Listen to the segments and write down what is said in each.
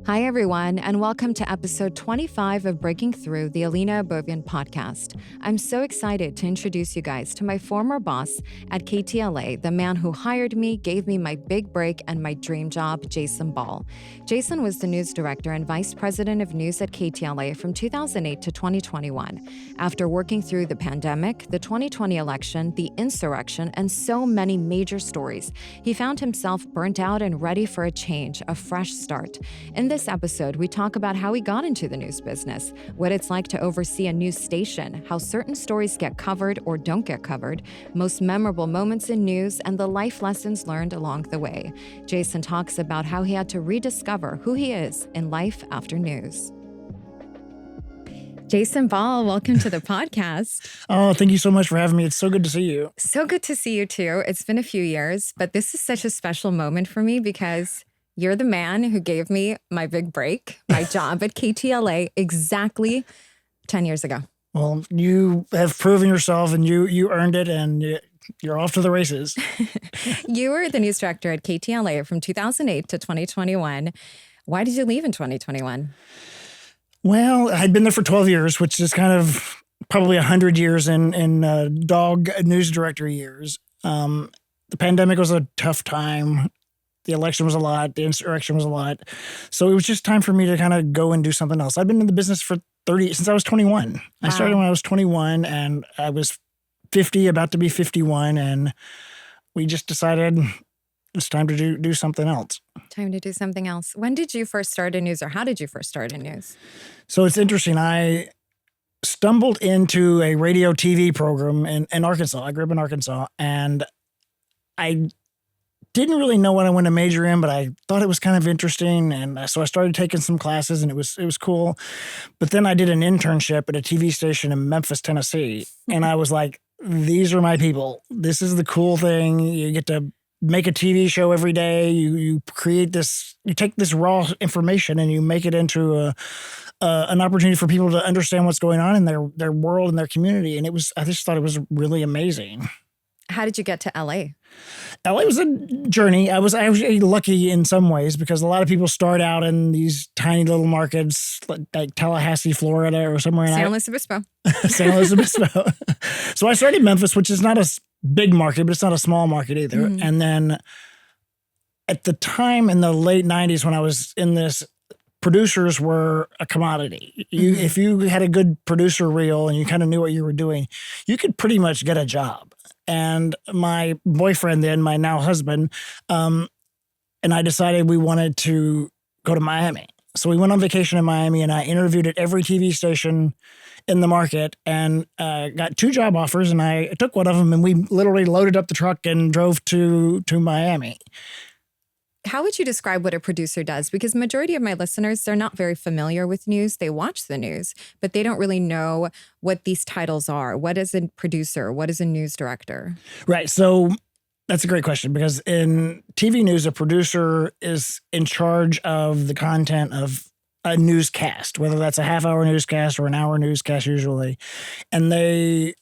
Hi, everyone, and welcome to episode 25 of Breaking Through, the Alina Abovian podcast. I'm so excited to introduce you guys to my former boss at KTLA, the man who hired me, gave me my big break and my dream job, Jason Ball. Jason was the news director and vice president of news at KTLA from 2008 to 2021. After working through the pandemic, the 2020 election, the insurrection, and so many major stories, he found himself burnt out and ready for a change, a fresh start. In this episode, we talk about how he got into the news business, what it's like to oversee a news station, how certain stories get covered or don't get covered, most memorable moments in news, and the life lessons learned along the way. Jason talks about how he had to rediscover who he is in life after news. Jason Ball, welcome to the podcast. Oh, thank you so much for having me. It's so good to see you. So good to see you too. It's been a few years, but this is such a special moment for me because you're the man who gave me my big break, my job at KTLA exactly 10 years ago. Well, you have proven yourself and you earned it and you're off to the races. You were the news director at KTLA from 2008 to 2021. Why did you leave in 2021? Well, I'd been there for 12 years, which is kind of probably 100 years in dog news director years. The pandemic was a tough time. The election was a lot. The insurrection was a lot. So it was just time for me to kind of go and do something else. I've been in the business since I was 21. Wow. I started when I was 21 and I was 50, about to be 51. And we just decided it's time to do something else. Time to do something else. When did you first start in news, or how did you first start in news? So it's interesting. I stumbled into a radio TV program in Arkansas. I grew up in Arkansas and I didn't really know what I wanted to major in, but I thought it was kind of interesting. And so I started taking some classes and it was cool. But then I did an internship at a TV station in Memphis, Tennessee. And I was like, these are my people. This is the cool thing. You get to make a TV show every day. You create this, you take this raw information and you make it into an opportunity for people to understand what's going on in their world and their community. And I just thought it was really amazing. How did you get to LA? LA was a journey. I was actually lucky in some ways because a lot of people start out in these tiny little markets like Tallahassee, Florida or somewhere in San Luis Obispo. San Luis Obispo. So I started in Memphis, which is not a big market, but it's not a small market either. Mm-hmm. And then at the time in the late 90s when I was in this, producers were a commodity. If you had a good producer reel and you kind of knew what you were doing, you could pretty much get a job. And my boyfriend then, my now husband, and I decided we wanted to go to Miami. So we went on vacation in Miami and I interviewed at every TV station in the market and got 2 job offers and I took one of them and we literally loaded up the truck and drove to Miami. How would you describe what a producer does? Because majority of my listeners, they're not very familiar with news. They watch the news, but they don't really know what these titles are. What is a producer? What is a news director? Right. So that's a great question because in TV news, a producer is in charge of the content of a newscast, whether that's a half-hour newscast or an hour newscast usually. And they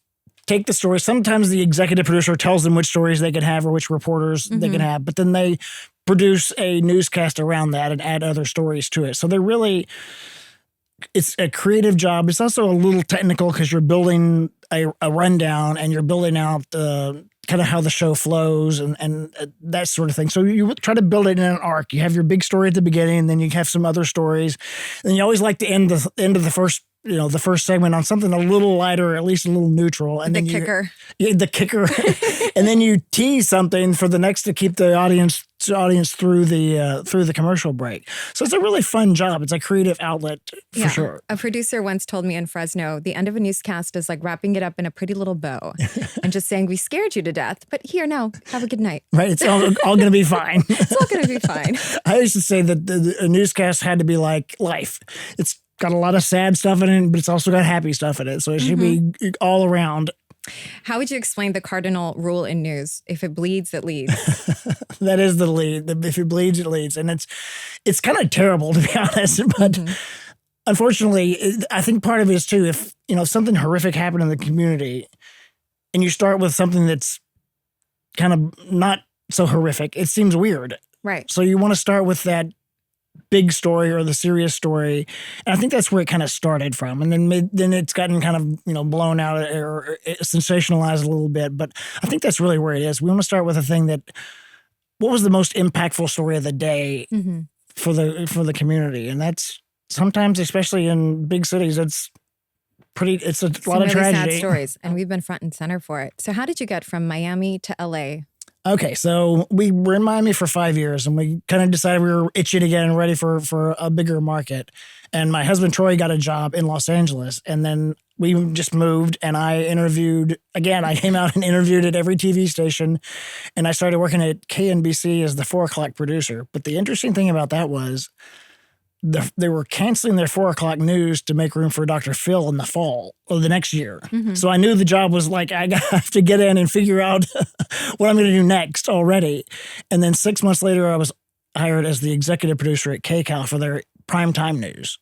take the story. Sometimes the executive producer tells them which stories they can have or which reporters they can have, but then they produce a newscast around that and add other stories to it. So it's a creative job. It's also a little technical because you're building a rundown and you're building out kind of how the show flows and that sort of thing. So you try to build it in an arc. You have your big story at the beginning, and then you have some other stories. And you always like to end the first segment on something a little lighter, or at least a little neutral. And the kicker. The kicker. And then you tease something for the next to keep the audience through the commercial break. So it's a really fun job. It's a creative outlet for sure. A producer once told me in Fresno, the end of a newscast is like wrapping it up in a pretty little bow and just saying, we scared you to death, but here, no, have a good night. Right. It's all going to be fine. It's all going to be fine. I used to say that a newscast had to be like life. It's got a lot of sad stuff in it, but it's also got happy stuff in it. So it should be all around. How would you explain the cardinal rule in news? If it bleeds, it leads. That is the lead. If it bleeds, it leads. And it's kind of terrible, to be honest. But unfortunately, I think part of it is too, if something horrific happened in the community and you start with something that's kind of not so horrific, it seems weird. Right. So you want to start with that big story or the serious story. And I think that's where it kind of started from. And then it's gotten kind of, blown out or sensationalized a little bit. But I think that's really where it is. We want to start with a thing what was the most impactful story of the day for the community? And that's sometimes, especially in big cities, it's a lot of really tragedy. Sad stories, and we've been front and center for it. So how did you get from Miami to LA? Okay, so we were in Miami for 5 years, and we kind of decided we were itching again, ready for a bigger market. And my husband Troy got a job in Los Angeles, and then we just moved, and I interviewed again. I came out and interviewed at every TV station, and I started working at KNBC as the 4:00 producer. But the interesting thing about that was they were canceling their 4:00 news to make room for Dr. Phil in the fall or the next year. So I knew the job was like, I have to get in and figure out what I'm going to do next already. And then 6 months later, I was hired as the executive producer at KCAL for their primetime news,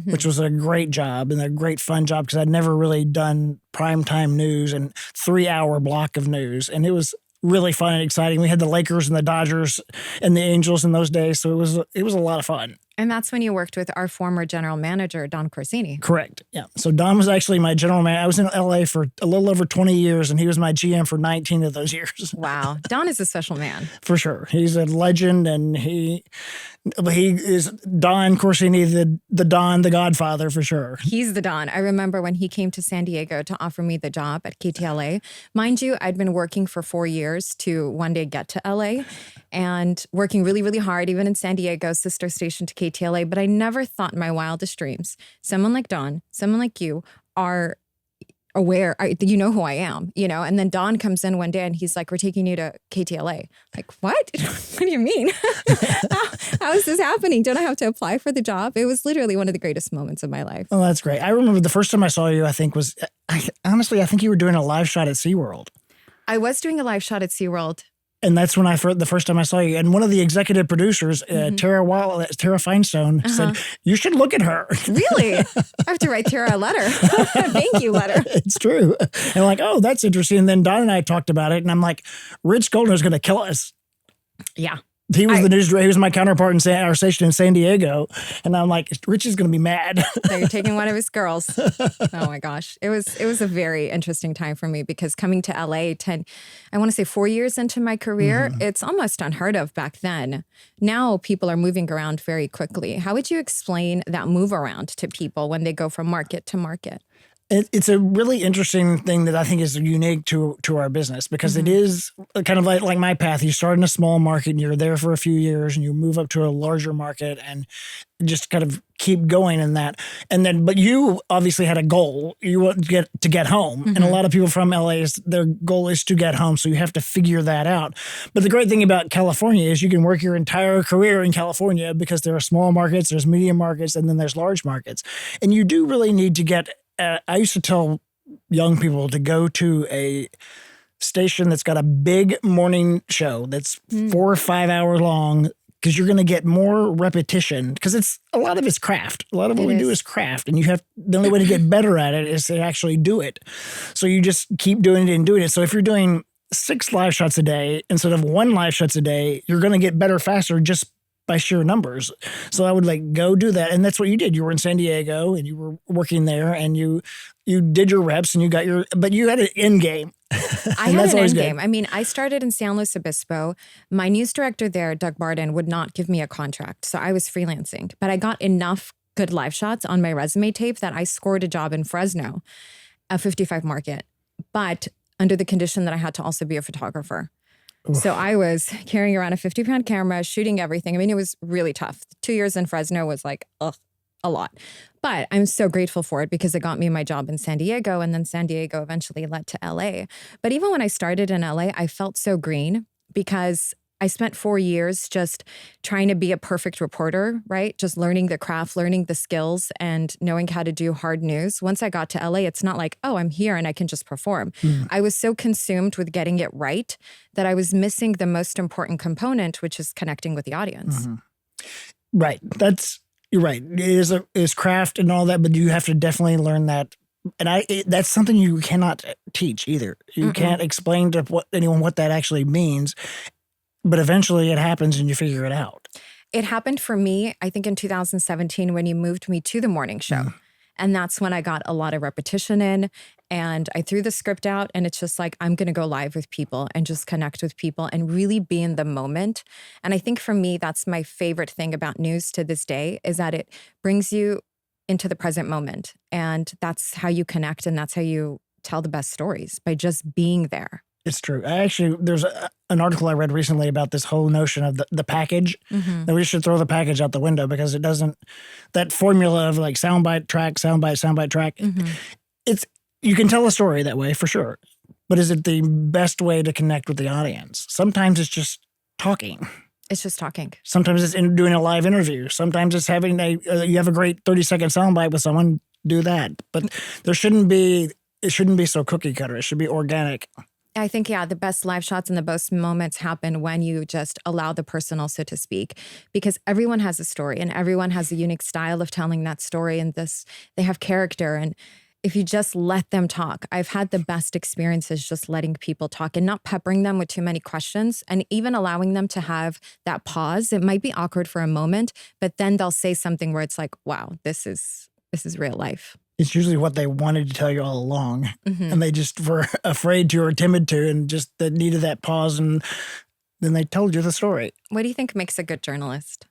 which was a great job and a great fun job because I'd never really done primetime news and 3-hour block of news. And it was really fun and exciting. We had the Lakers and the Dodgers and the Angels in those days. So it was a lot of fun. And that's when you worked with our former general manager, Don Corsini. Correct. Yeah. So Don was actually my general manager. I was in LA for a little over 20 years, and he was my GM for 19 of those years. Wow. Don is a special man. For sure. He's a legend, and he is Don Corsini, the Don, the Godfather, for sure. He's the Don. I remember when he came to San Diego to offer me the job at KTLA. Mind you, I'd been working for 4 years to one day get to LA and working really, really hard, even in San Diego, sister station to KTLA. But I never thought in my wildest dreams, someone like Don, someone like you are aware, you know who I am, and then Don comes in one day and he's like, we're taking you to KTLA. Like, what? What do you mean? How is this happening? Don't I have to apply for the job? It was literally one of the greatest moments of my life. Oh, that's great. I remember the first time I saw you, I think honestly, I think you were doing a live shot at SeaWorld. I was doing a live shot at SeaWorld. And that's when the first time I saw you. And one of the executive producers, Tara Feinstone, said, you should look at her. Really? I have to write Tara a letter. Thank you letter. It's true. And I'm like, oh, that's interesting. And then Don and I talked about it. And I'm like, Rich Goldner's going to kill us. Yeah. He was he was my counterpart in our station in San Diego. And I'm like, Rich is going to be mad. So you're taking one of his girls. Oh my gosh. It was a very interesting time for me because coming to LA 4 years into my career, it's almost unheard of back then. Now people are moving around very quickly. How would you explain that move around to people when they go from market to market? It's a really interesting thing that I think is unique to our business because it is kind of like my path. You start in a small market and you're there for a few years and you move up to a larger market and just kind of keep going in that. And then, but you obviously had a goal. You want to get home. And a lot of people from LA, their goal is to get home. So you have to figure that out. But the great thing about California is you can work your entire career in California because there are small markets, there's medium markets, and then there's large markets. And you do really need to get I used to tell young people to go to a station that's got a big morning show that's 4 or 5 hours long because you're going to get more repetition because a lot of it's craft. A lot of what we do is craft, and the only way to get better at it is to actually do it. So you just keep doing it and doing it. So if you're doing 6 live shots a day instead of 1 live shots a day, you're going to get better faster just by sheer numbers. So I would go do that. And that's what you did. You were in San Diego and you were working there and you did your reps and but you had an end game. I had an end game. I mean, I started in San Luis Obispo. My news director there, Doug Barden, would not give me a contract. So I was freelancing, but I got enough good live shots on my resume tape that I scored a job in Fresno, a 55 market, but under the condition that I had to also be a photographer. So I was carrying around a 50-pound camera, shooting everything. I mean, it was really tough. 2 years in Fresno was a lot. But I'm so grateful for it because it got me my job in San Diego, and then San Diego eventually led to LA. But even when I started in LA, I felt so green because I spent 4 years just trying to be a perfect reporter, right? Just learning the craft, learning the skills, and knowing how to do hard news. Once I got to LA, it's not like, oh, I'm here and I can just perform. I was so consumed with getting it right that I was missing the most important component, which is connecting with the audience. Right. You're right. It is craft and all that, but you have to definitely learn that. And that's something you cannot teach either. You can't explain to anyone what that actually means. But eventually it happens and you figure it out. It happened for me, I think in 2017 when you moved me to the morning show. And that's when I got a lot of repetition in, and I threw the script out, and it's just like, I'm going to go live with people and just connect with people and really be in the moment. And I think for me, that's my favorite thing about news to this day, is that it brings you into the present moment. And that's how you connect, and that's how you tell the best stories, by just being there. It's true. There's an article I read recently about this whole notion of the package, that we should throw the package out the window because it doesn't, that formula of like soundbite track, soundbite track, you can tell a story that way for sure. But is it the best way to connect with the audience? Sometimes it's just talking. It's just talking. Sometimes it's doing a live interview. Sometimes it's having you have a great 30-second soundbite with someone, do that. But it shouldn't be so cookie cutter. It should be organic. I think, the best live shots and the best moments happen when you just allow the person also to speak, because everyone has a story and everyone has a unique style of telling that story, and they have character. And if you just let them talk, I've had the best experiences just letting people talk and not peppering them with too many questions, and even allowing them to have that pause. It might be awkward for a moment, but then they'll say something where it's like, wow, this is real life. It's usually what they wanted to tell you all along, and they just were afraid to or timid to, and just that needed that pause, and then they told you the story. What do you think makes a good journalist?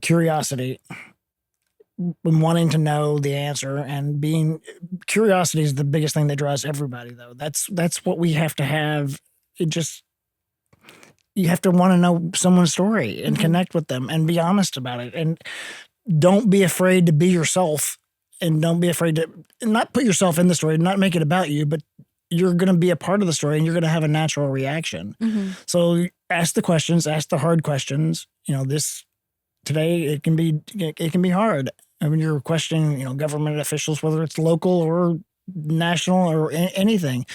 Curiosity, wanting to know the answer, and curiosity is the biggest thing that draws everybody, though. That's what we have to have. You have to want to know someone's story and connect with them and be honest about it, and don't be afraid to be yourself. And don't be afraid to not put yourself in the story, not make it about you, but you're going to be a part of the story and you're going to have a natural reaction. So ask the questions, ask the hard questions. Today it can be hard. I mean, you're questioning, government officials, whether it's local or national or anything,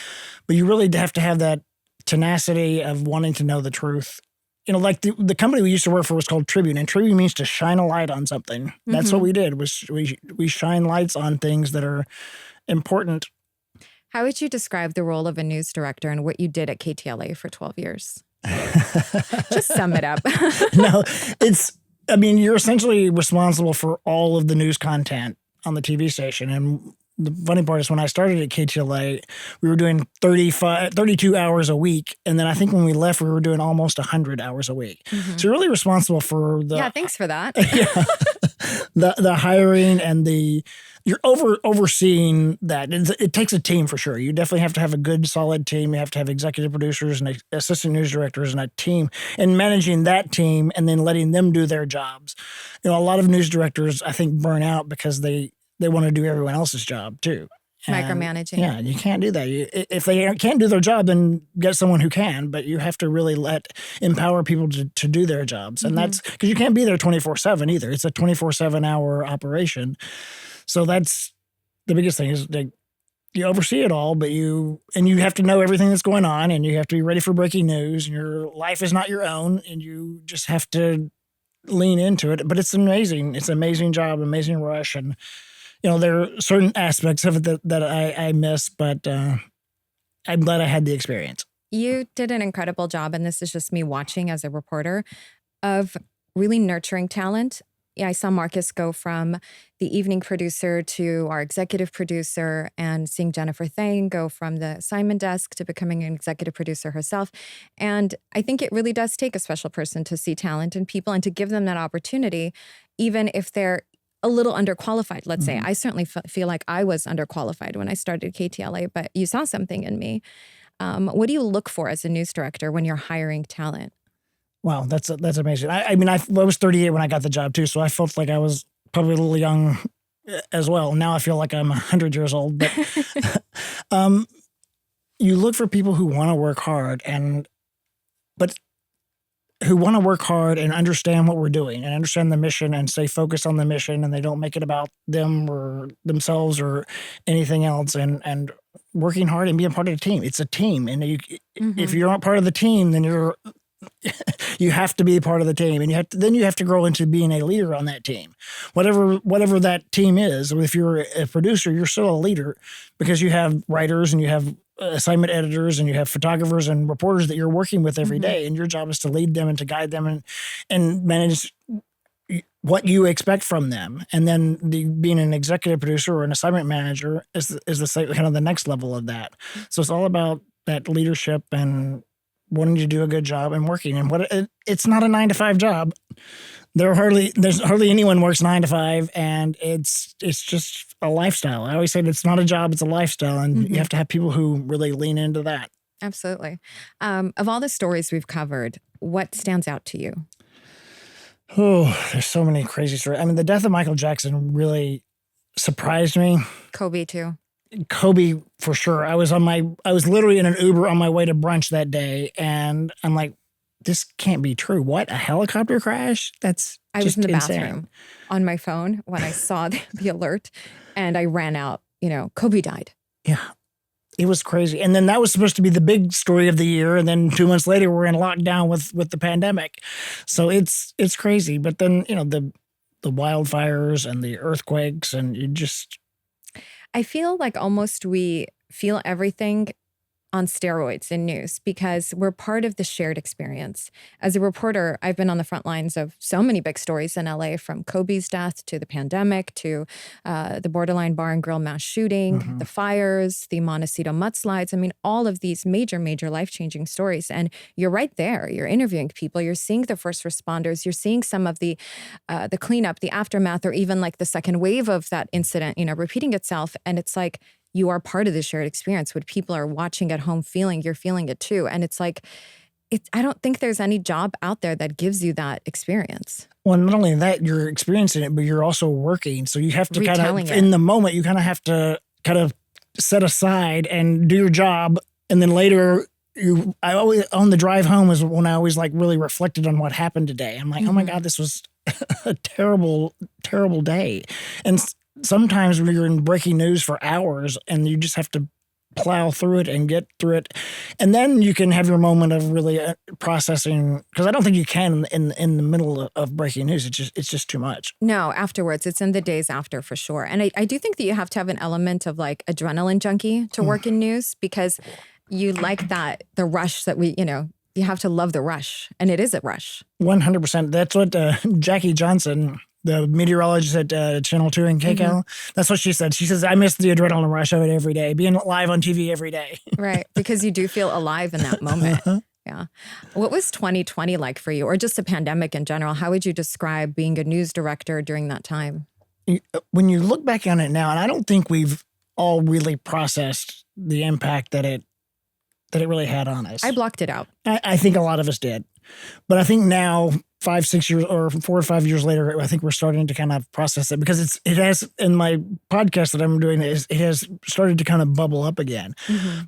but you really have to have that tenacity of wanting to know the truth. Like the company we used to work for was called Tribune, and Tribune means to shine a light on something. That's what we did, was we shine lights on things that are important. How would you describe the role of a news director and what you did at KTLA for 12 years? Just sum it up. No, you're essentially responsible for all of the news content on the TV station. And the funny part is when I started at KTLA, we were doing 32 hours a week. And then I think when we left, we were doing almost 100 hours a week. So you're really responsible for the... Yeah, thanks for that. the hiring and you're overseeing that. It takes a team for sure. You definitely have to have a good, solid team. You have to have executive producers and assistant news directors and a team, and managing that team and then letting them do their jobs. A lot of news directors, I think, burn out because they want to do everyone else's job too. Micromanaging. Yeah, you can't do that. If they can't do their job, then get someone who can, but you have to really empower people to do their jobs. And that's because you can't be there 24/7 either. It's a 24/7 hour operation. So that's the biggest thing, is that you oversee it all, but you have to know everything that's going on, and you have to be ready for breaking news, and your life is not your own, and you just have to lean into it. But it's amazing. It's an amazing job, amazing rush. And there are certain aspects of it that I miss, but I'm glad I had the experience. You did an incredible job, and this is just me watching as a reporter, of really nurturing talent. Yeah, I saw Marcus go from the evening producer to our executive producer, and seeing Jennifer Thane go from the assignment desk to becoming an executive producer herself. And I think it really does take a special person to see talent in people and to give them that opportunity, even if they're a little underqualified, let's say. I certainly feel like I was underqualified when I started KTLA, but you saw something in me. What do you look for as a news director when you're hiring talent? Wow, that's amazing. I was 38 when I got the job too, so I felt like I was probably a little young as well. Now I feel like I'm 100 years old. But you look for people who want to work hard, but who want to work hard and understand what we're doing and understand the mission and stay focused on the mission, and they don't make it about them or themselves or anything else, and working hard and being part of the team. It's a team. And if you're not part of the team, then you have to be part of the team, and you have to grow into being a leader on that team, whatever that team is. If you're a producer, you're still a leader because you have writers and you have assignment editors and you have photographers and reporters that you're working with every day, and your job is to lead them and to guide them and manage what you expect from them. And then being an executive producer or an assignment manager is the kind of the next level of that. So it's all about that leadership and wanting to do a good job and working. And it's not a 9-to-5 job. There's hardly anyone works 9 to 5, and it's just a lifestyle. I always say it's not a job, it's a lifestyle, and you have to have people who really lean into that. Absolutely. Of all the stories we've covered, what stands out to you? Oh, there's so many crazy stories. I mean, the death of Michael Jackson really surprised me. Kobe too. Kobe for sure. I was literally in an Uber on my way to brunch that day, and I'm like, this can't be true. What? A helicopter crash? I was in the bathroom on my phone when I saw the alert, and I ran out. Kobe died. Yeah. It was crazy. And then that was supposed to be the big story of the year. And then 2 months later, we're in lockdown with the pandemic. So it's crazy. But then, the wildfires and the earthquakes, and I feel like almost we feel everything on steroids in news because we're part of the shared experience. As a reporter, I've been on the front lines of so many big stories in LA, from Kobe's death to the pandemic to the Borderline Bar and Grill mass shooting, the fires, the Montecito mudslides. I mean, all of these major, major life-changing stories. And you're right there. You're interviewing people. You're seeing the first responders. You're seeing some of the cleanup, the aftermath, or even like the second wave of that incident, repeating itself. And it's like, you are part of the shared experience. What people are watching at home feeling, you're feeling it too. And it's like, I don't think there's any job out there that gives you that experience. Well, not only that, you're experiencing it, but you're also working. So you have to in the moment, you kind of have to set aside and do your job. And then later, I always, on the drive home is when I always really reflected on what happened today. I'm like, oh my God, this was a terrible, terrible day. And sometimes you're in breaking news for hours, and you just have to plow through it and get through it. And then you can have your moment of really processing, because I don't think you can in the middle of breaking news. It's just too much. No, afterwards. It's in the days after for sure. And I do think that you have to have an element of adrenaline junkie to work in news, because you like the rush that you have to love the rush. And it is a rush. 100%. That's what Jackie Johnson, the meteorologist at Channel 2 in KTLA, that's what she said. She says, I miss the adrenaline rush of it every day, being live on TV every day. Right, because you do feel alive in that moment. Yeah. What was 2020 like for you, or just the pandemic in general? How would you describe being a news director during that time? When you look back on it now, and I don't think we've all really processed the impact that it really had on us. I blocked it out. I think a lot of us did. But I think now, 5-6 years or 4 or 5 years later, I think we're starting to kind of process it, because it has, in my podcast that I'm doing, it has started to kind of bubble up again.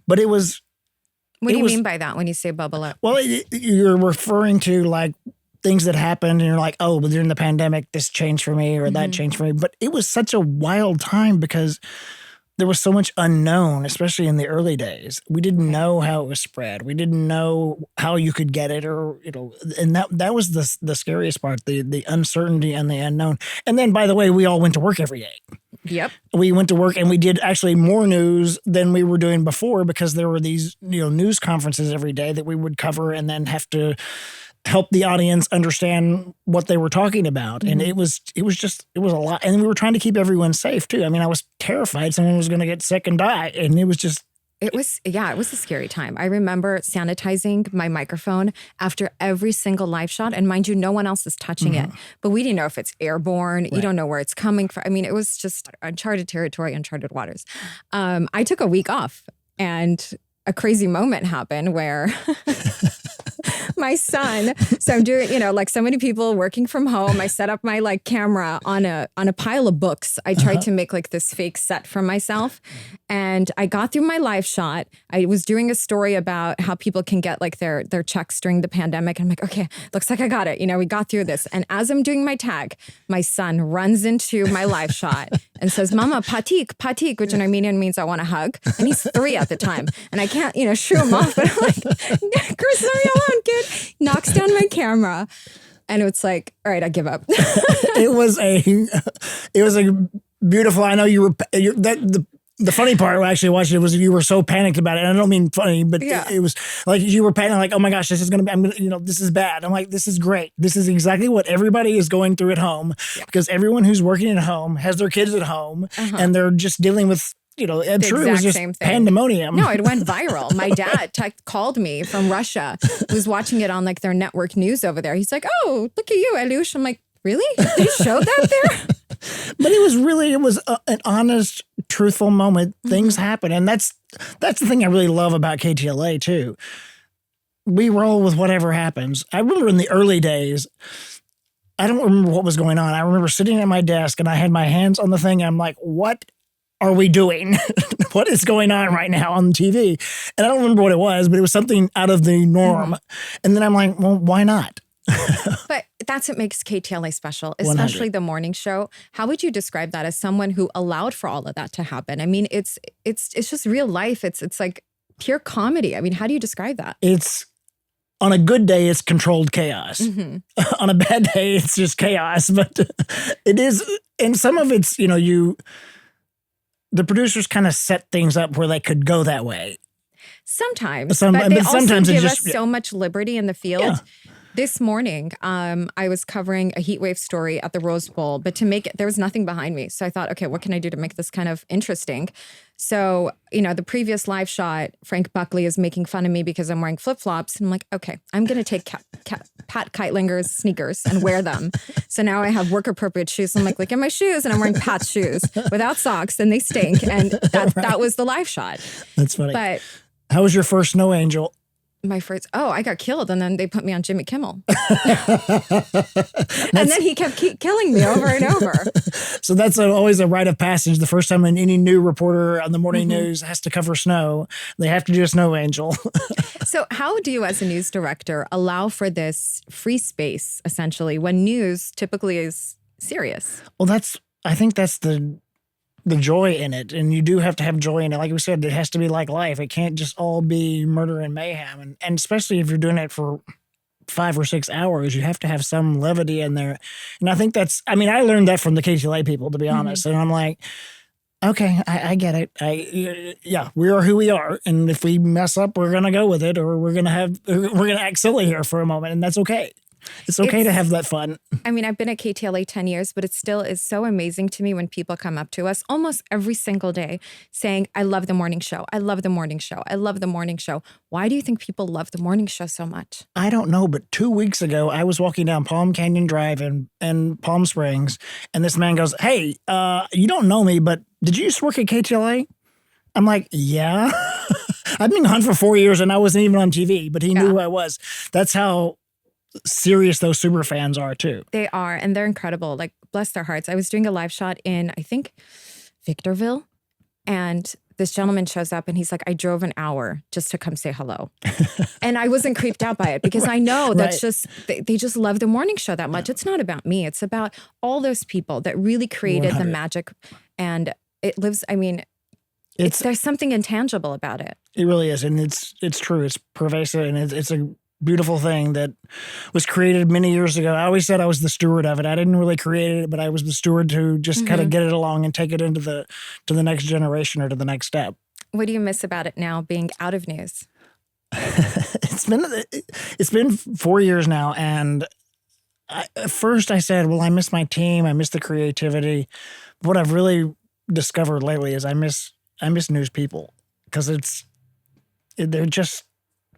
But it was. What do you mean by that when you say bubble up? Well, you're referring to things that happened, and you're like, oh, but during the pandemic, this changed for me or that changed for me. But it was such a wild time because there was so much unknown, especially in the early days. We didn't know how it was spread. We didn't know how you could get it, or and that was the scariest part, the uncertainty and the unknown. And then, by the way, we all went to work every day. Yep. We went to work, and we did actually more news than we were doing before, because there were these news conferences every day that we would cover and then have to help the audience understand what they were talking about. And it was a lot. And we were trying to keep everyone safe too. I mean, I was terrified someone was going to get sick and die. And it was a scary time. I remember sanitizing my microphone after every single live shot. And mind you, no one else is touching it. But we didn't know if it's airborne. Right. You don't know where it's coming from. I mean, it was just uncharted territory, uncharted waters. I took a week off, and a crazy moment happened where my son, so I'm doing, like so many people working from home, I set up my camera on a pile of books. I tried to make this fake set for myself, and I got through my live shot. I was doing a story about how people can get their checks during the pandemic. I'm like, okay, looks like I got it. We got through this. And as I'm doing my tag, my son runs into my live shot and says, Mama, patik, which in Armenian means I want a hug. And he's 3 at the time. And I can't, shoo him off. But I'm like, Chris, leave me alone, kid. Knocks down camera. And it's like, all right, I give up. It was a beautiful. I know you were the funny part when I actually watched it was you were so panicked about it. And I don't mean funny, but it was like you were panicking, like, oh my gosh, this is going to be, this is bad. I'm like, this is great. This is exactly what everybody is going through at home because everyone who's working at home has their kids at home and they're just dealing with, I'm sure it was just pandemonium. No, it went viral. My dad called me from Russia, who was watching it on like their network news over there. He's like, oh, look at you, Alyush. I'm like, really? They showed that there? But it was an honest, truthful moment. Things happen. And that's the thing I really love about KTLA too. We roll with whatever happens. I remember in the early days, I don't remember what was going on. I remember sitting at my desk and I had my hands on the thing. And I'm like, what are we doing? What is going on right now on TV? And I don't remember what it was, but it was something out of the norm. And then I'm like, well, why not? But that's what makes KTLA special, especially 100. The morning show. How would you describe that as someone who allowed for all of that to happen? I mean, it's just real life. It's like pure comedy. I mean, how do you describe that? It's on a good day, it's controlled chaos. On a bad day, it's just chaos. But it is, and some of it's, the producers kind of set things up where they could go that way. Sometimes, but they also give us so much liberty in the field. Yeah. This morning, I was covering a heat wave story at the Rose Bowl, but to make it, there was nothing behind me. So I thought, okay, what can I do to make this kind of interesting? So, the previous live shot, Frank Buckley is making fun of me because I'm wearing flip-flops. And I'm like, okay, I'm going to take Pat Keitlinger's sneakers and wear them. So now I have work-appropriate shoes. I'm like, look at my shoes. And I'm wearing Pat's shoes without socks and they stink. And that was the live shot. That's funny. But how was your first snow angel? My first, I got killed, and then they put me on Jimmy Kimmel. And then he kept killing me over and over. So that's always a rite of passage. The first time any new reporter on the morning news has to cover snow, they have to do a snow angel. So how do you, as a news director, allow for this free space, essentially, when news typically is serious? Well, I think that's the joy in it. And you do have to have joy in it. Like we said, it has to be like life. It can't just all be murder and mayhem. And especially if you're doing it for 5 or 6 hours, you have to have some levity in there. And I think I learned that from the KTLA people, to be honest. And I'm like, okay, I get it. We are who we are. And if we mess up, we're going to go with it, or we're going to act silly here for a moment. And that's okay. It's okay to have that fun. I mean, I've been at KTLA 10 years, but it still is so amazing to me when people come up to us almost every single day saying, I love the morning show. I love the morning show. I love the morning show. Why do you think people love the morning show so much? I don't know, but 2 weeks ago, I was walking down Palm Canyon Drive in Palm Springs, and this man goes, hey, you don't know me, but did you used to work at KTLA? I'm like, yeah. I've been gone for 4 years, and I wasn't even on TV, but he knew who I was. That's how serious those super fans are too. They are, and they're incredible. Like, bless their hearts. I was doing a live shot in, I think, Victorville, and this gentleman shows up and he's like, I drove an hour just to come say hello. And I wasn't creeped out by it because I know that's just, they just love the morning show that much. It's not about me. It's about all those people that really created 100. The magic, and it lives, there's something intangible about it. It really is. And it's true. It's pervasive, and it's a beautiful thing that was created many years ago. I always said I was the steward of it. I didn't really create it, but I was the steward to just kind of get it along and take it into to the next generation or to the next step. What do you miss about it now, being out of news? It's been 4 years now, and at first I said, well, I miss my team, I miss the creativity. What I've really discovered lately is I miss news people, because they're just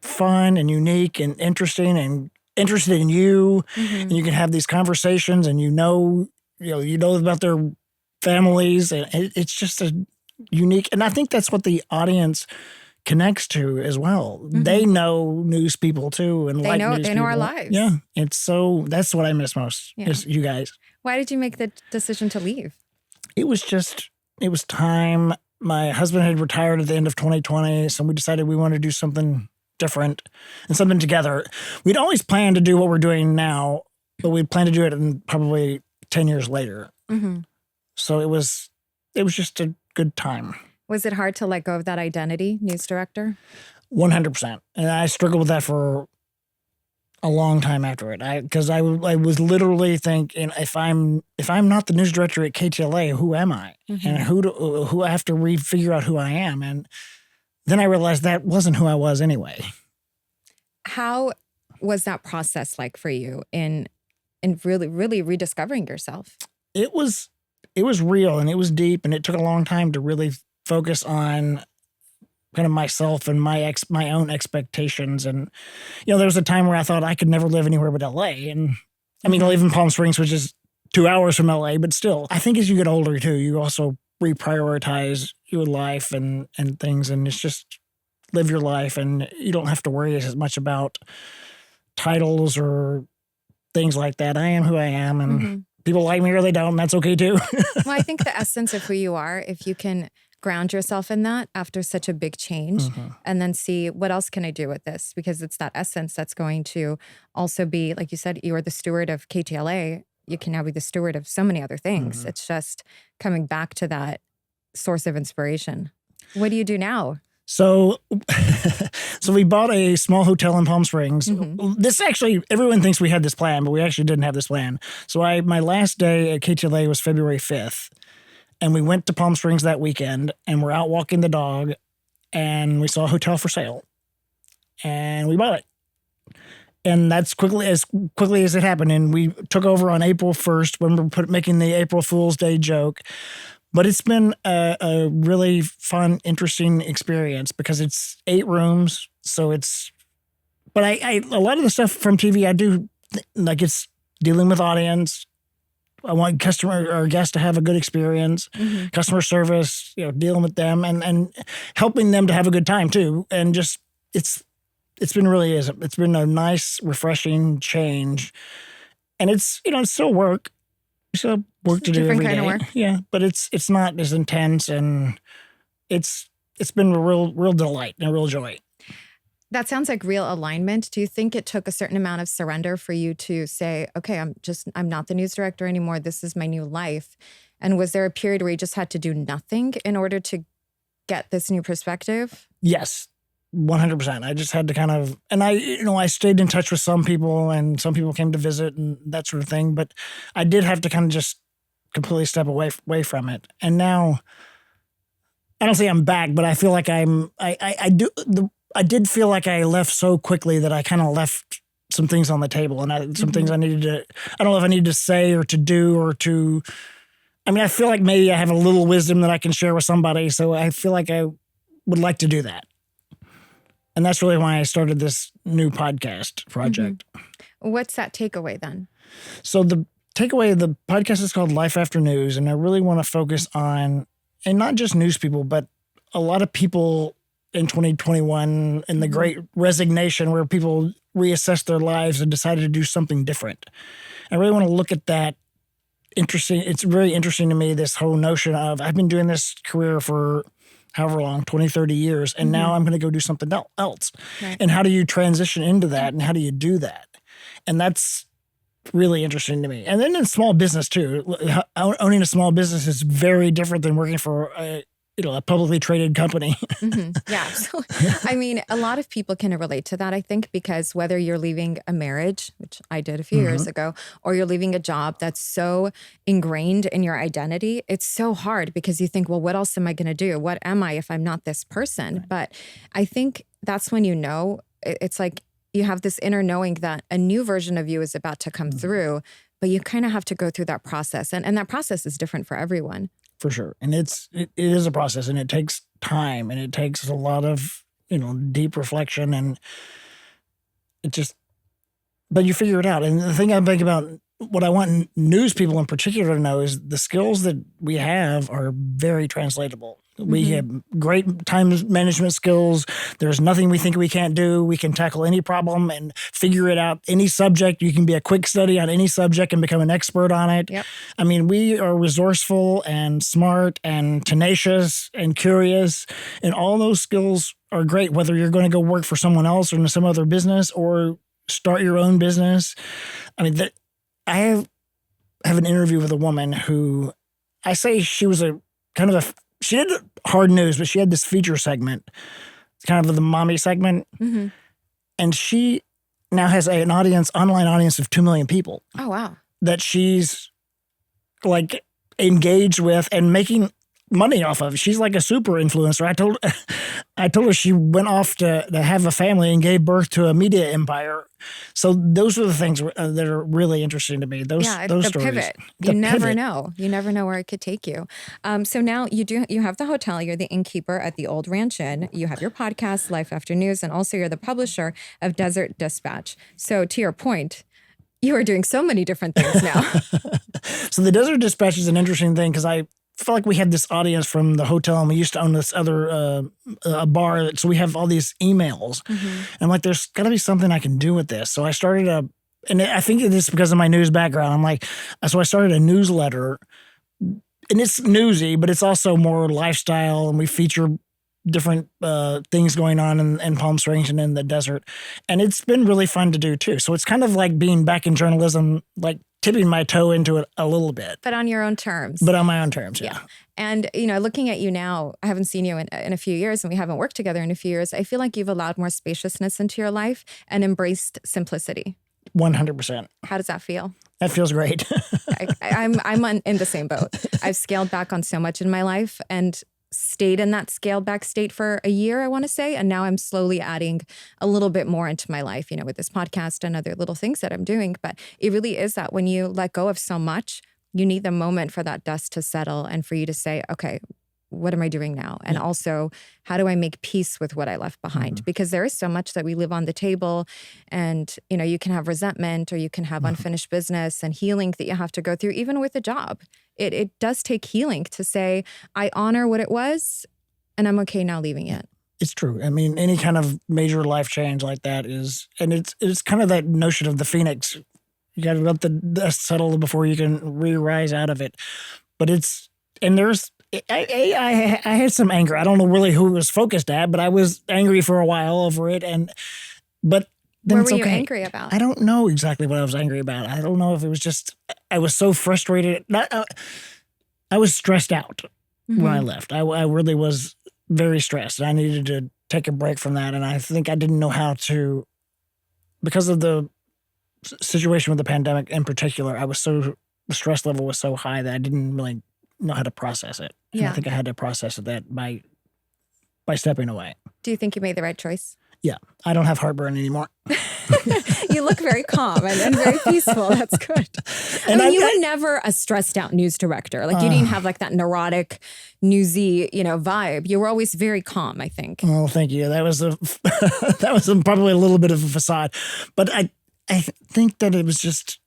fun and unique and interesting and interested in you. And you can have these conversations, and you know about their families, and it's just a unique, and I think that's what the audience connects to as well. They know news people too, and they know our lives. Yeah, that's what I miss most is you guys. Why did you make the decision to leave? It was time. My husband had retired at the end of 2020, so we decided we wanted to do something different and something together. We'd always planned to do what we're doing now, but we planned to do it in probably 10 years later. So it was just a good time. Was it hard to let go of that identity, news director? 100%. And I struggled with that for a long time after it. Because I was literally thinking, if I'm not the news director at KTLA, who am I? Mm-hmm. And who I have to figure out who I am. And then I realized that wasn't who I was anyway. How was that process like for you in really, really rediscovering yourself? It was real, and it was deep, and it took a long time to really focus on kind of myself and my own expectations. And, there was a time where I thought I could never live anywhere but LA. And I mean, I live in Palm Springs, which is 2 hours from LA, but still, I think as you get older too, you also reprioritize your life and things, and it's just live your life, and you don't have to worry as much about titles or things like that. I am who I am, and people like me or they don't, and that's okay too. Well, I think the essence of who you are, if you can ground yourself in that after such a big change, and then see what else can I do with this, because it's that essence that's going to also be, like you said, you are the steward of KTLA. You can now be the steward of so many other things. It's just coming back to that source of inspiration. What do you do now? So we bought a small hotel in Palm Springs. This actually, everyone thinks we had this plan, but we actually didn't have this plan. So my last day at KTLA was February 5th. And we went to Palm Springs that weekend, and we're out walking the dog, and we saw a hotel for sale, and we bought it. And that's quickly as it happened. And we took over on April 1st when we were making the April Fool's Day joke. But it's been a really fun, interesting experience because it's 8 rooms. So but I a lot of the stuff from TV I do, like, it's dealing with audience. I want customer or guests to have a good experience, customer service, dealing with them and helping them to have a good time too. And just, it's been a nice, refreshing change. And it's still work. Still work to do every day. Kind of work. Yeah, but it's not as intense, and it's been a real delight and a real joy. That sounds like real alignment. Do you think it took a certain amount of surrender for you to say, okay, I'm not the news director anymore. This is my new life. And was there a period where you just had to do nothing in order to get this new perspective? Yes, 100%. I just had to kind of, and I stayed in touch with some people, and some people came to visit and that sort of thing. But I did have to kind of just completely step away from it. And now, I don't say I'm back, but I feel like I did feel like I left so quickly that I kind of left some things on the table, and some things I needed to, I don't know if I needed to say or to do or to, I mean, I feel like maybe I have a little wisdom that I can share with somebody. So I feel like I would like to do that. And that's really why I started this new podcast project. What's that takeaway then? So the takeaway of the podcast is called Life After News. And I really want to focus on, and not just news people, but a lot of people in 2021 and the great resignation where people reassess their lives and decided to do something different. I really want to look at that. Interesting. It's very interesting to me, this whole notion of, I've been doing this career for however long, 20, 30 years, and now I'm going to go do something else. Right. And how do you transition into that, and how do you do that? And that's really interesting to me. And then in small business too, owning a small business is very different than working for a publicly traded company. Yeah. So, I mean, a lot of people can relate to that, I think, because whether you're leaving a marriage, which I did a few years ago, or you're leaving a job that's so ingrained in your identity, it's so hard because you think, well, what else am I going to do? What am I if I'm not this person? Right. But I think that's when it's like you have this inner knowing that a new version of you is about to come through, but you kind of have to go through that process. And that process is different for everyone. For sure. And it is a process, and it takes time, and it takes a lot of, deep reflection, and but you figure it out. And the thing I think about, what I want news people in particular to know is the skills that we have are very translatable. We have great time management skills. There's nothing we think we can't do. We can tackle any problem and figure it out. Any subject, you can be a quick study on any subject and become an expert on it. Yep. I mean, we are resourceful and smart and tenacious and curious, and all those skills are great, whether you're going to go work for someone else or in some other business or start your own business. I mean, I have an interview with a woman who, I say she was she did hard news, but she had this feature segment, kind of the mommy segment. And she now has an online audience of 2 million people Oh, wow. that she's like engaged with and making money off of. She's like a super influencer. I told her she went off to have a family and gave birth to a media empire. So those are the things that are really interesting to me. Those the stories. Pivot. The You never pivot. know. You never know where it could take you. So now you have the hotel. You're the innkeeper at the Old Ranch Inn. You have your podcast, Life After News, and also you're the publisher of Desert Dispatch. So to your point, you are doing so many different things now. So the Desert Dispatch is an interesting thing because I feel like we had this audience from the hotel, and we used to own this other a bar. So we have all these emails. And I'm like, there's got to be something I can do with this. So I started and I think it's because of my news background. I'm like, so I started a newsletter, and it's newsy, but it's also more lifestyle, and we feature different things going on in Palm Springs and in the desert. And it's been really fun to do too. So it's kind of like being back in journalism, like tipping my toe into it a little bit. But on your own terms. But on my own terms, yeah. And, looking at you now, I haven't seen you in a few years, and we haven't worked together in a few years. I feel like you've allowed more spaciousness into your life and embraced simplicity. 100%. How does that feel? That feels great. I'm in the same boat. I've scaled back on so much in my life and stayed in that scaled back state for a year, I want to say. And now I'm slowly adding a little bit more into my life, with this podcast and other little things that I'm doing. But it really is that when you let go of so much, you need the moment for that dust to settle and for you to say, okay, what am I doing now? And also, how do I make peace with what I left behind? Because there is so much that we leave on the table, and, you can have resentment, or you can have unfinished business and healing that you have to go through, even with a job. It does take healing to say, I honor what it was, and I'm okay now leaving it. It's true. I mean, any kind of major life change like that is, and it's kind of that notion of the phoenix. You got to let the dust settle before you can re-rise out of it. But I had some anger. I don't know really who it was focused at, but I was angry for a while over it. But then what were it's okay. you angry about? I don't know exactly what I was angry about. I don't know if it was just, I was so frustrated. I was stressed out when I left. I really was very stressed. I needed to take a break from that. And I think I didn't know how to, because of the situation with the pandemic in particular, the stress level was so high that I didn't really know how to process it. And I think I had to process that by stepping away. Do you think you made the right choice? Yeah. I don't have heartburn anymore. You look very calm and very peaceful. That's good. And you were never a stressed out news director. Like you didn't have like that neurotic, newsy, vibe. You were always very calm, I think. Oh, thank you. That was probably a little bit of a facade. But I think that it was just,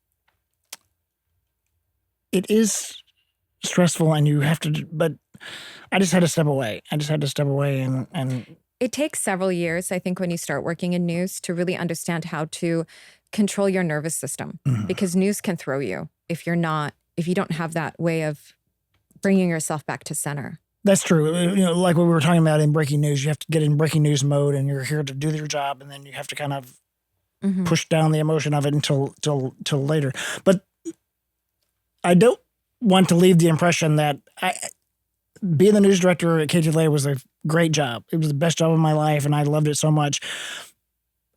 it is stressful, and you have to, but I just had to step away. And it takes several years, I think, when you start working in news to really understand how to control your nervous system, because news can throw you if you don't have that way of bringing yourself back to center. That's true. Like what we were talking about in breaking news, you have to get in breaking news mode, and you're here to do your job, and then you have to kind of push down the emotion of it until later. But I don't want to leave the impression that being the news director at KTLA was a great job. It was the best job of my life, and I loved it so much.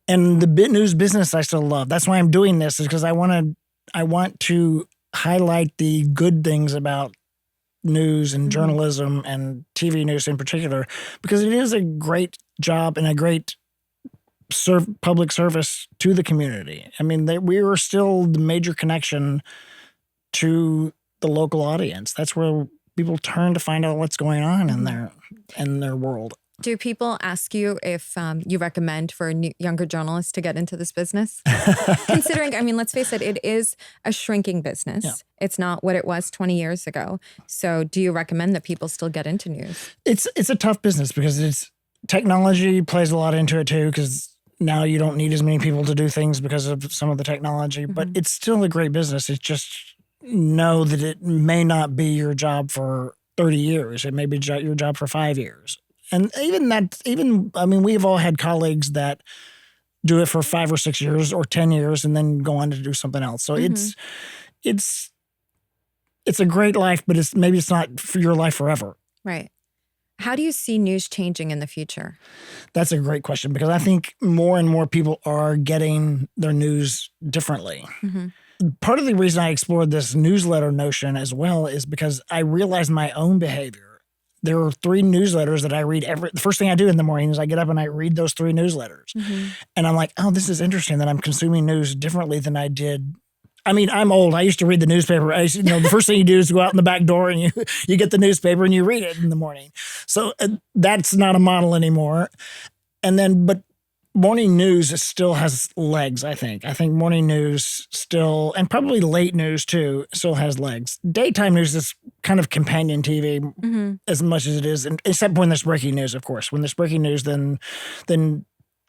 And the news business I still love. That's why I'm doing this, is because I want to highlight the good things about news and journalism and TV news in particular, because it is a great job and a great public service to the community. I mean, we were still the major connection to the local audience. That's where people turn to find out what's going on in their world. Do people ask you if you recommend for younger journalists to get into this business? Considering, I mean, let's face it, it is a shrinking business. Yeah. It's not what it was 20 years ago. So do you recommend that people still get into news? It's a tough business because technology plays a lot into it too, because now you don't need as many people to do things because of some of the technology, but it's still a great business. It's just, know that it may not be your job for 30 years. It may be your job for 5 years. And we've all had colleagues that do it for 5 or 6 years or 10 years and then go on to do something else. So it's a great life, but it's not for your life forever. Right. How do you see news changing in the future? That's a great question because I think more and more people are getting their news differently. Mm-hmm. Part of the reason I explored this newsletter notion as well is because I realized my own behavior. There are 3 newsletters that I read the first thing I do in the morning is I get up and I read those 3 newsletters. Mm-hmm. And I'm like, oh, this is interesting that I'm consuming news differently than I did. I mean, I'm old. I used to read the newspaper. The first thing you do is go out in the back door and you get the newspaper and you read it in the morning. So that's not a model anymore. But morning news still has legs, I think. I think morning news still, and probably late news too, still has legs. Daytime news is kind of companion TV as much as it is, except when there's breaking news, of course. When there's breaking news, then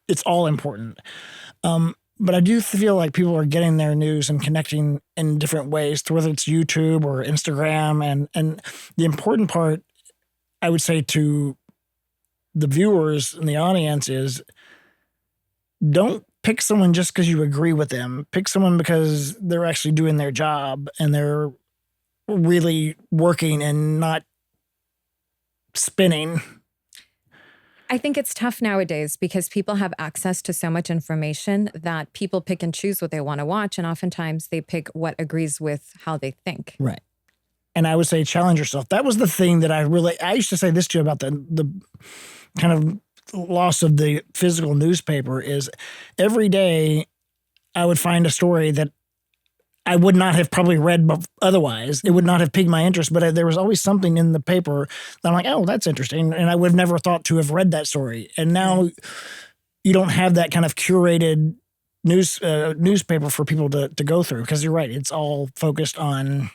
it's all important. But I do feel like people are getting their news and connecting in different ways, whether it's YouTube or Instagram. And the important part, I would say to the viewers and the audience is, don't pick someone just because you agree with them. Pick someone because they're actually doing their job and they're really working and not spinning. I think it's tough nowadays because people have access to so much information that people pick and choose what they want to watch. And oftentimes they pick what agrees with how they think. Right. And I would say challenge yourself. That was the thing that I used to say this to you about the kind of loss of the physical newspaper is every day I would find a story that I would not have probably read otherwise. It would not have piqued my interest, but there was always something in the paper that I'm like, oh, that's interesting. And I would have never thought to have read that story. And now you don't have that kind of curated newspaper for people to go through because you're right. It's all focused on.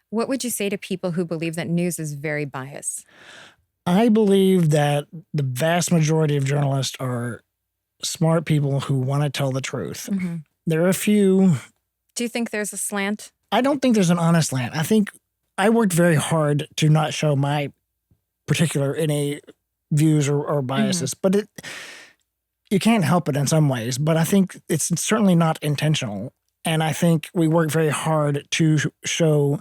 What would you say to people who believe that news is very biased? I believe that the vast majority of journalists are smart people who want to tell the truth. Mm-hmm. There are a few. Do you think there's a slant? I don't think there's an honest slant. I think I worked very hard to not show my particular any views or biases, but you can't help it in some ways. But I think it's certainly not intentional. And I think we work very hard to show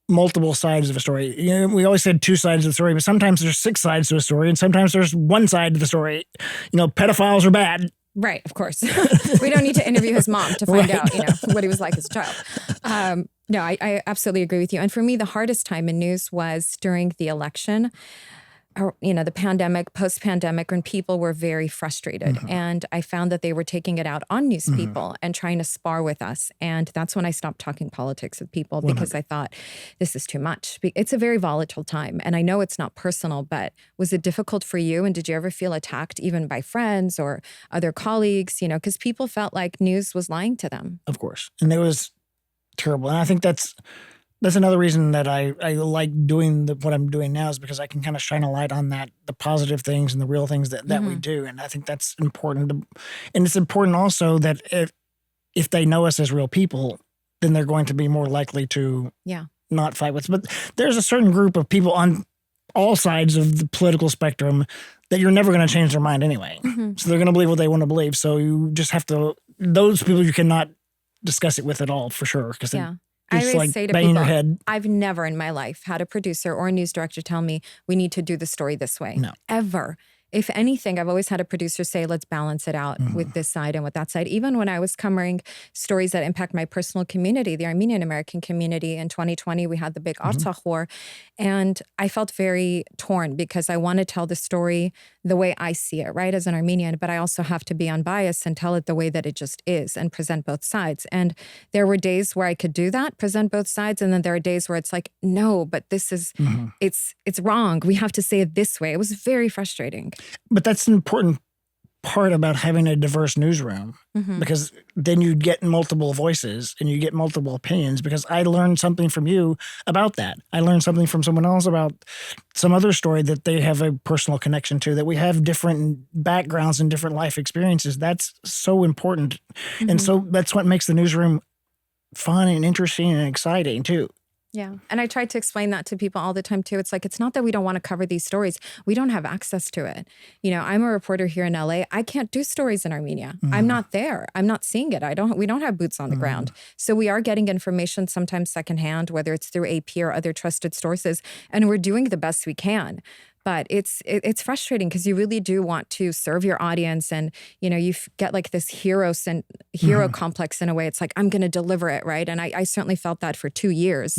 multiple sides of a story. We always said 2 sides of the story, but sometimes there's 6 sides to a story, and sometimes there's 1 side to the story. Pedophiles are bad. Right, of course. We don't need to interview his mom to find out, what he was like as a child. No, I absolutely agree with you. And for me, the hardest time in news was during the election. Or, the pandemic, post-pandemic, when people were very frustrated. Mm-hmm. And I found that they were taking it out on news people and trying to spar with us. And that's when I stopped talking politics with people because I thought, this is too much. It's a very volatile time. And I know it's not personal, but was it difficult for you? And did you ever feel attacked even by friends or other colleagues? Because people felt like news was lying to them. Of course. And it was terrible. And I think that's another reason that I like doing what I'm doing now is because I can kind of shine a light on the positive things and the real things that we do. And I think that's important. And it's important also that if they know us as real people, then they're going to be more likely to not fight with us. But there's a certain group of people on all sides of the political spectrum that you're never going to change their mind anyway. Mm-hmm. So they're going to believe what they want to believe. So you just have to, those people you cannot discuss it with at all for sure. Because I always say to people, I've never in my life had a producer or a news director tell me we need to do the story this way. No. Ever. If anything, I've always had a producer say, let's balance it out with this side and with that side. Even when I was covering stories that impact my personal community, the Armenian American community, in 2020, we had the big Artsakh war. And I felt very torn because I want to tell the story the way I see it, right, as an Armenian, but I also have to be unbiased and tell it the way that it just is and present both sides. And there were days where I could do that, present both sides. And then there are days where it's like, no, but this is, it's wrong. We have to say it this way. It was very frustrating. But that's an important part about having a diverse newsroom because then you get multiple voices and you get multiple opinions because I learned something from you about that. I learned something from someone else about some other story that they have a personal connection to, that we have different backgrounds and different life experiences. That's so important. And so that's what makes the newsroom fun and interesting and exciting too. Yeah. And I try to explain that to people all the time too. It's like, it's not that we don't want to cover these stories. We don't have access to it. I'm a reporter here in LA. I can't do stories in Armenia. I'm not there. I'm not seeing it. We don't have boots on the ground. So we are getting information sometimes secondhand, whether it's through AP or other trusted sources, and we're doing the best we can. But it's frustrating because you really do want to serve your audience, and you get like this hero complex in a way. It's like, I'm going to deliver it, right? And I certainly felt that for 2 years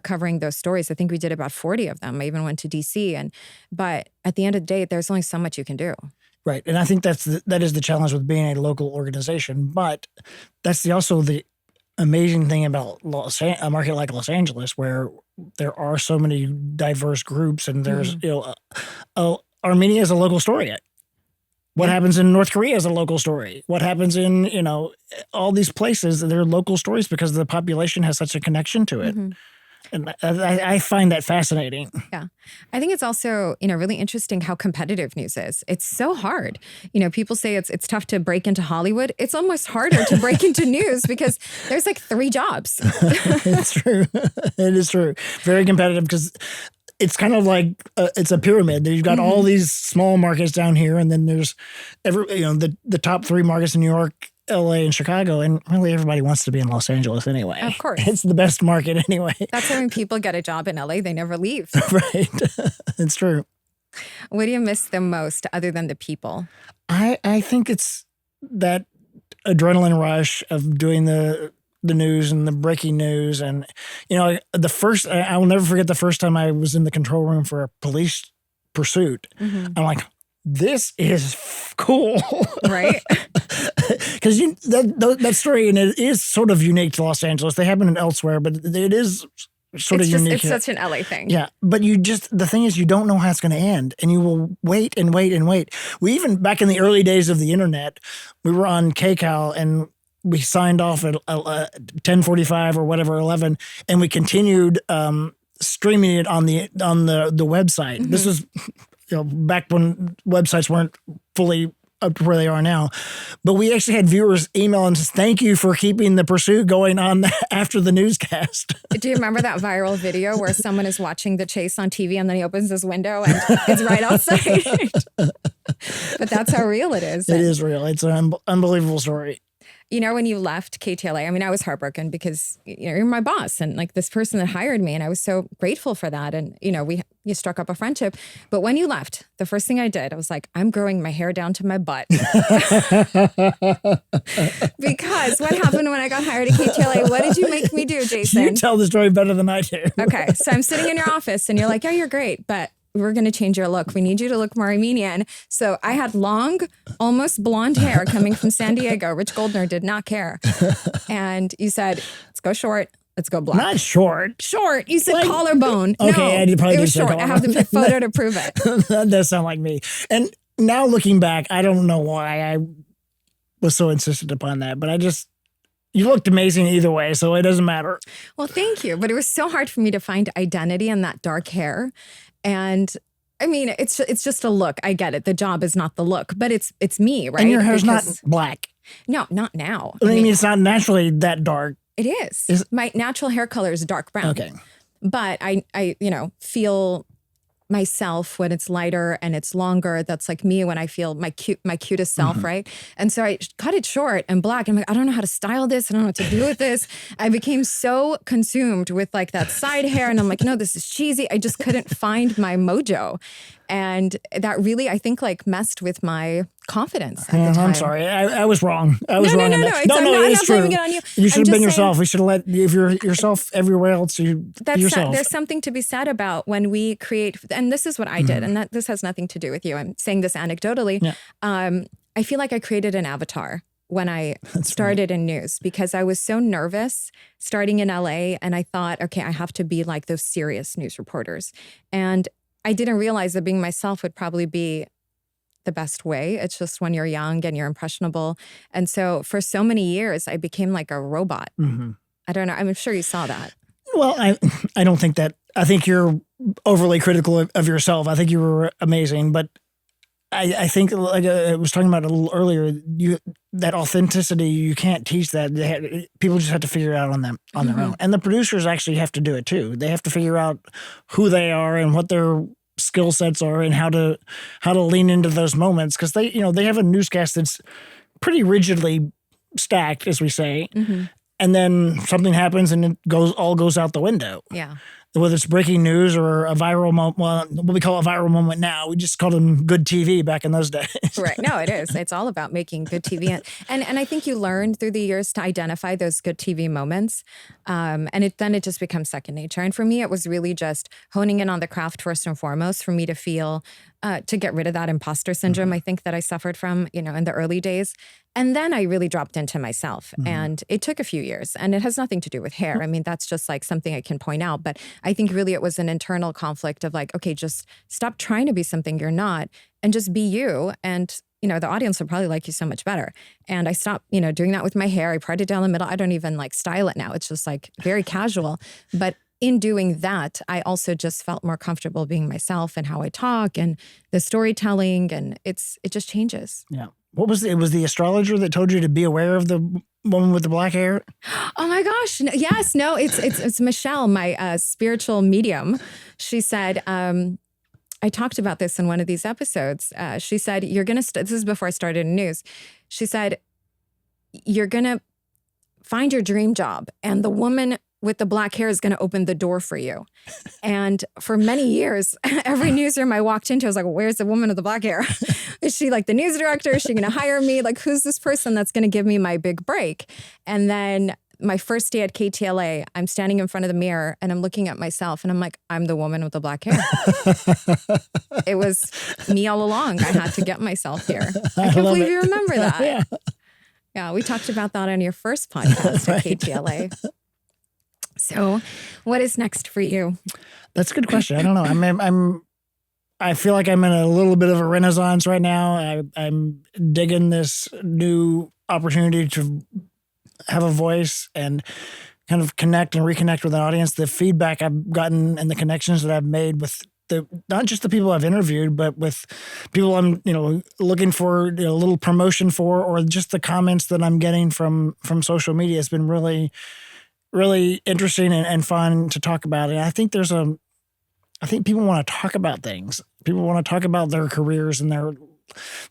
covering those stories. I think we did about 40 of them. I even went to DC, but at the end of the day, there's only so much you can do. Right, and I think that is the challenge with being a local organization. But that's also the amazing thing about a market like Los Angeles, where there are so many diverse groups, and there's Armenia is a local story. What happens in North Korea is a local story. What happens in all these places, they're local stories because the population has such a connection to it. And I find that fascinating. Yeah. I think it's also, really interesting how competitive news is. It's so hard. People say it's tough to break into Hollywood. It's almost harder to break into news because there's like 3 jobs. It's true. It is true. Very competitive because it's kind of like it's a pyramid. You've got all these small markets down here, and then there's the top 3 markets in New York, LA, and Chicago, and really everybody wants to be in Los Angeles anyway. Of course. It's the best market anyway. That's why when people get a job in LA, they never leave. Right. It's true. What do you miss the most other than the people? I think it's that adrenaline rush of doing the news and the breaking news. And, I will never forget the first time I was in the control room for a police pursuit. I'm like, this is cool. Right. Because that story, and it is sort of unique to Los Angeles. They happen elsewhere, but it is sort of unique. It's such an LA thing. Yeah. But the thing is, you don't know how it's going to end, and you will wait and wait and wait. We even, back in the early days of the internet, we were on KCAL, and we signed off at 10:45 or whatever, 11, and we continued streaming it on the website. This was back when websites weren't fully up to where they are now. But we actually had viewers email and say, thank you for keeping the pursuit going on after the newscast. Do you remember that viral video where someone is watching the chase on TV and then he opens his window and it's right outside? But that's how real it is. It is real. It's an unbelievable story. When you left KTLA, I mean, I was heartbroken because you're my boss and like this person that hired me, and I was so grateful for that. And you struck up a friendship. But when you left, the first thing I did, I was like, I'm growing my hair down to my butt. Because what happened when I got hired at KTLA? What did you make me do, Jason? You tell the story better than I do. Okay, so I'm sitting in your office, and you're like, "Yeah, you're great, but we're going to change your look. We need you to look more Armenian." So I had long, almost blonde hair coming from San Diego. Rich Goldner did not care. And you said, let's go short. Let's go black. Not short. Short. You said collarbone. Okay, no, I probably it was short. I have the photo to prove it. That does sound like me. And now looking back, I don't know why I was so insistent upon that, but you looked amazing either way, so it doesn't matter. Well, thank you. But it was so hard for me to find identity in that dark hair. And I mean, it's just a look. I get it. The job is not the look, but it's me, right? And your hair's not black. No, not now. I mean, it's not naturally that dark. It is. My natural hair color is dark brown. Okay. But I feel myself when it's lighter and it's longer. That's like me when I feel my cutest self, right? And so I cut it short and black. I'm like, I don't know how to style this. I don't know what to do with this. I became so consumed with like that side hair, and I'm like, no, this is cheesy. I just couldn't find my mojo. And that really, I think, like messed with my confidence at the time. I'm sorry. I was wrong. I was wrong. No. I'm not blaming it on you. You should have been yourself. We should have if you're yourself everywhere else, be yourself. There's something to be said about when we create, and this is what I did, and this has nothing to do with you. I'm saying this anecdotally. Yeah. I feel like I created an avatar when I started in news because I was so nervous starting in LA, and I thought, okay, I have to be like those serious news reporters. And I didn't realize that being myself would probably be the best way. It's just when you're young and you're impressionable. And so for so many years, I became like a robot. I don't know. I'm sure you saw that. Well, I don't think that. I think you're overly critical of yourself. I think you were amazing, but I think, like I was talking about a little earlier, that authenticity, you can't teach that. People just have to figure it out on their own. And the producers actually have to do it too. They have to figure out who they are and what their skill sets are and how to lean into those moments, because they have a newscast that's pretty rigidly stacked, as we say. and then something happens and it all goes out the window. Yeah. Whether it's breaking news or a viral moment, well, what we call a viral moment now, we just called them good TV back in those days. Right. No, it is. It's all about making good TV. And I think you learn through the years to identify those good TV moments. And then it just becomes second nature. And for me, it was really just honing in on the craft first and foremost for me to feel, to get rid of that imposter syndrome, I think that I suffered from, in the early days. And then I really dropped into myself. And it took a few years, and it has nothing to do with hair. I mean, that's just like something I can point out. But I think really it was an internal conflict of like, okay, just stop trying to be something you're not and just be you. And, the audience will probably like you so much better. And I stopped, doing that with my hair. I parted it down the middle. I don't even like style it now. It's just like very casual. But in doing that, I also just felt more comfortable being myself and how I talk and the storytelling. And it just changes. Yeah. What was it? Was the astrologer that told you to be aware of the woman with the black hair? Oh my gosh. Yes. No, it's Michelle, my spiritual medium. She said, I talked about this in one of these episodes. She said, you're going to, this is before I started in news. She said, you're going to find your dream job, and the woman with the black hair is going to open the door for you. And for many years, every newsroom I walked into, I was like, where's the woman with the black hair? Is she like the news director? Is she going to hire me? Like, who's this person that's going to give me my big break? And then my first day at KTLA, I'm standing in front of the mirror and I'm looking at myself and I'm like, I'm the woman with the black hair. It was me all along. I had to get myself here. I can't believe you remember that. Yeah, we talked about that on your first podcast at KTLA. So what is next for you? That's a good question. I don't know. I feel like I'm in a little bit of a renaissance right now. I'm digging this new opportunity to have a voice and kind of connect and reconnect with an audience. The feedback I've gotten and the connections that I've made with not just the people I've interviewed, but with people I'm, looking for a little promotion for, or just the comments that I'm getting from social media has been really, really interesting and fun to talk about. And I think I think people want to talk about things. People want to talk about their careers and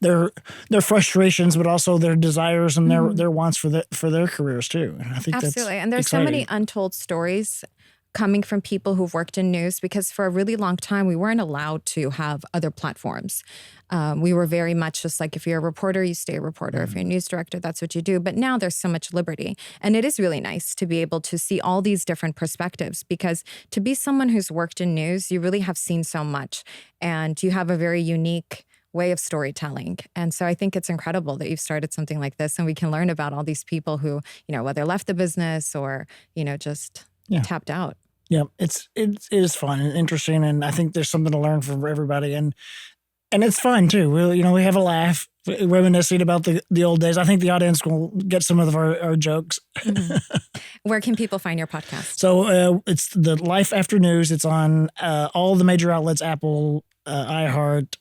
their frustrations, but also their desires and their wants for their careers too. And I think absolutely. And there's exciting. So many untold stories coming from people who've worked in news, because for a really long time, we weren't allowed to have other platforms. We were very much just like, if you're a reporter, you stay a reporter. If you're a news director, that's what you do. But now there's so much liberty. And it is really nice to be able to see all these different perspectives, because to be someone who's worked in news, you really have seen so much. And you have a very unique way of storytelling. And so I think it's incredible that you've started something like this, and we can learn about all these people who, whether left the business or, just tapped out. Yeah, it is fun and interesting, and I think there's something to learn from everybody, and it's fun too. We have a laugh, reminiscing about the old days. I think the audience will get some of our jokes. Where can people find your podcast? So it's the Life After News. It's on all the major outlets: Apple, iHeart,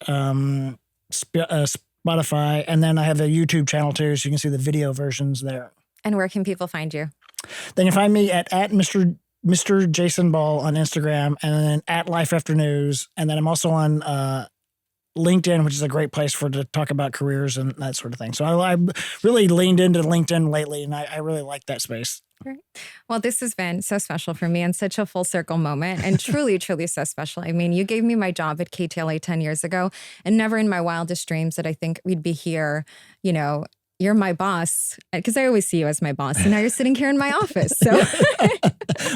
Spotify, and then I have a YouTube channel too, so you can see the video versions there. And where can people find you? They can find me at Mr. Jason Ball on Instagram, and then at Life After News. And then I'm also on LinkedIn, which is a great place to talk about careers and that sort of thing. So I really leaned into LinkedIn lately, and I really like that space. Great. Well, this has been so special for me and such a full circle moment, and truly, truly so special. I mean, you gave me my job at KTLA 10 years ago, and never in my wildest dreams did I think we'd be here, you're my boss, because I always see you as my boss, and now you're sitting here in my office. So,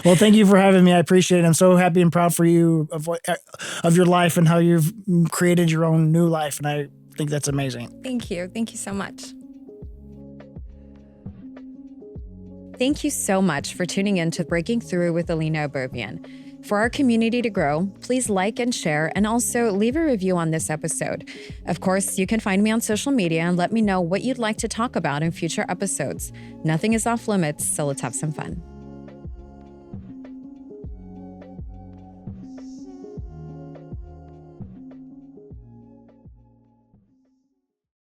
well, thank you for having me. I appreciate it. I'm so happy and proud for you of your life and how you've created your own new life, and I think that's amazing. Thank you. Thank you so much. Thank you so much for tuning in to Breaking Through with Alina Abervian. For our community to grow, please like and share, and also leave a review on this episode. Of course, you can find me on social media and let me know what you'd like to talk about in future episodes. Nothing is off limits, so let's have some fun.